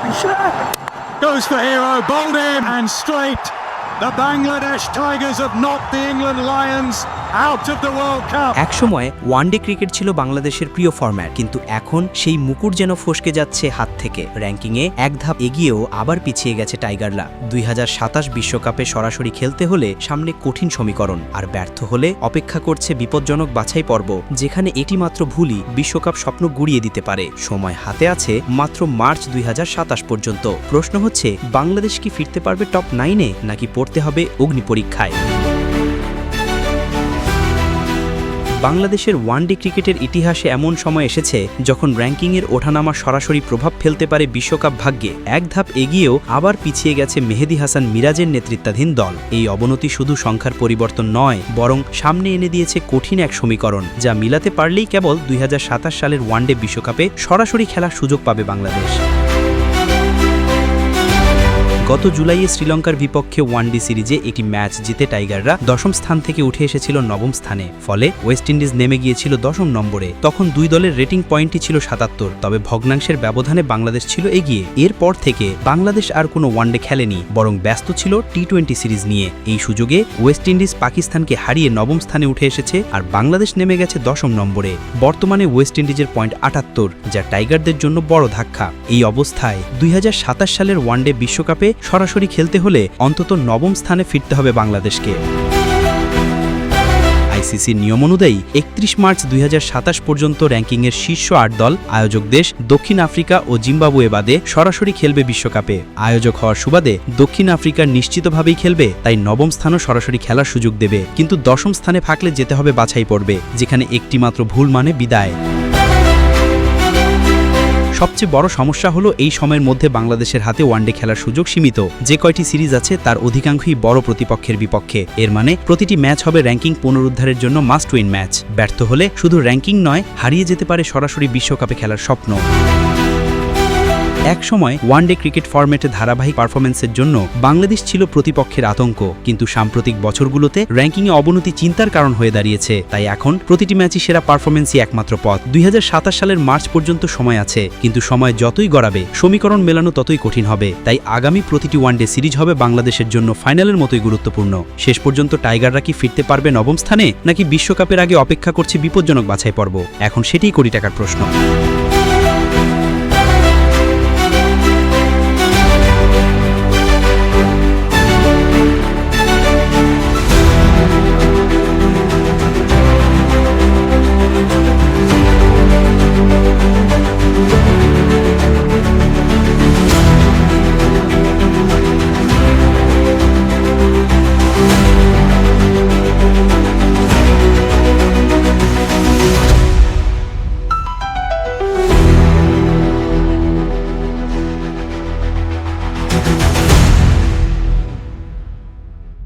Goes for hero, bowled in and straight. The Bangladesh Tigers have knocked the England Lions out of the World Cup. একসময় one day cricket ছিল বাংলাদেশের প্রিয় format, কিন্তু এখন সেই মুকুট যেন ফসকে যাচ্ছে হাত থেকে। র্যাঙ্কিংয়ে এক ধাপ এগিয়েও আবার পিছিয়ে গেছে টাইগাররা। 2027 বিশ্বকাপে সরাসরি খেলতে হলে সামনে কঠিন সমীকরণ, আর ব্যর্থ হলে অপেক্ষা করছে বিপজ্জনক বাছাই পর্ব, যেখানে একটি মাত্র ভুলই বিশ্বকাপ স্বপ্ন গুড়িয়ে দিতে পারে। সময় হাতে আছে মাত্র মার্চ 2027 পর্যন্ত। প্রশ্ন হচ্ছে, বাংলাদেশ কি ফিরতে পারবে টপ 9-এ, নাকি পড়তে হবে অগ্নি পরীক্ষায়? বাংলাদেশের ওয়ানডে ক্রিকেটের ইতিহাসে এমন সময় এসেছে যখন র্যাঙ্কিংয়ের ওঠানামা সরাসরি প্রভাব ফেলতে পারে বিশ্বকাপ ভাগ্যে। এক ধাপ এগিয়েও আবার পিছিয়ে গেছে মেহেদী হাসান মিরাজের নেতৃত্বাধীন দল। এই অবনতি শুধু সংখ্যার পরিবর্তন নয়, বরং সামনে এনে দিয়েছে কঠিন এক সমীকরণ, যা মিলাতে পারলেই কেবল 2027 সালের ওয়ানডে বিশ্বকাপে সরাসরি খেলার সুযোগ পাবে বাংলাদেশ। গত জুলাইয়ে শ্রীলঙ্কার বিপক্ষে ওয়ানডে সিরিজে একটি ম্যাচ জিতে টাইগাররা 10ম স্থান থেকে উঠে এসেছিল 9ম স্থানে। ফলে ওয়েস্ট ইন্ডিজ নেমে গিয়েছিল 10ম নম্বরে। তখন দুই দলের রেটিং পয়েন্টই ছিল 77, তবে ভগ্নাংশের ব্যবধানে বাংলাদেশ ছিল এগিয়ে। এরপর থেকে বাংলাদেশ আর কোনো ওয়ানডে খেলেনি, বরং ব্যস্ত ছিল টি-20 সিরিজ নিয়ে। এই সুযোগে ওয়েস্ট ইন্ডিজ পাকিস্তানকে হারিয়ে 9ম স্থানে উঠে এসেছে, আর বাংলাদেশ নেমে গেছে 10ম নম্বরে। বর্তমানে ওয়েস্ট ইন্ডিজের পয়েন্ট 78, যা টাইগারদের জন্য বড় ধাক্কা। এই অবস্থায় 2027 সালের ওয়ানডে বিশ্বকাপে সরাসরি খেলতে হলে অন্তত 9ম স্থানে ফিরতে হবে বাংলাদেশকে। আইসিসির নিয়ম অনুযায়ী 31 মার্চ 2027 পর্যন্ত র্যাঙ্কিংয়ের শীর্ষ 8 দল, আয়োজক দেশ দক্ষিণ আফ্রিকা ও জিম্বাবুয়ে বাদে সরাসরি খেলবে বিশ্বকাপে। আয়োজক হওয়ার সুবাদে দক্ষিণ আফ্রিকা নিশ্চিতভাবেই খেলবে, তাই 9ম স্থানও সরাসরি খেলার সুযোগ দেবে। কিন্তু 10ম স্থানে থাকলে যেতে হবে বাছাই পর্বে, যেখানে একটি মাত্র ভুল মানে বিদায়। সবচেয়ে বড় সমস্যা হলো এই সময়ের মধ্যে বাংলাদেশের হাতে ওয়ানডে খেলার সুযোগ সীমিত। যে কয়টি সিরিজ আছে তার অধিকাংশই বড় প্রতিপক্ষের বিপক্ষে। এর মানে প্রতিটি ম্যাচ হবে র্যাঙ্কিং পুনরুদ্ধারের জন্য মাস্ট উইন ম্যাচ। ব্যর্থ হলে শুধু র্যাঙ্কিং নয়, হারিয়ে যেতে পারে সরাসরি বিশ্বকাপে খেলার স্বপ্ন। এক সময় ওয়ানডে ক্রিকেট ফরম্যাটে ধারাবাহিক পারফরম্যান্সের জন্য বাংলাদেশ ছিল প্রতিপক্ষের আতঙ্ক, কিন্তু সাম্প্রতিক বছরগুলোতে র্যাঙ্কিংয়ে অবনতি চিন্তার কারণ হয়ে দাঁড়িয়েছে। তাই এখন প্রতিটি ম্যাচই সেরা পারফরম্যান্সই একমাত্র পথ। 2027 সালের মার্চ পর্যন্ত সময় আছে, কিন্তু সময় যতই গড়াবে সমীকরণ মেলানো ততই কঠিন হবে। তাই আগামী প্রতিটি ওয়ানডে সিরিজ হবে বাংলাদেশের জন্য ফাইনালের মতোই গুরুত্বপূর্ণ। শেষ পর্যন্ত টাইগাররা কি ফিরতে পারবে 9ম স্থানে, নাকি বিশ্বকাপের আগে অপেক্ষা করছে বিপজ্জনক বাছাই পর্ব? এখন সেটাই কোটি টাকার প্রশ্ন।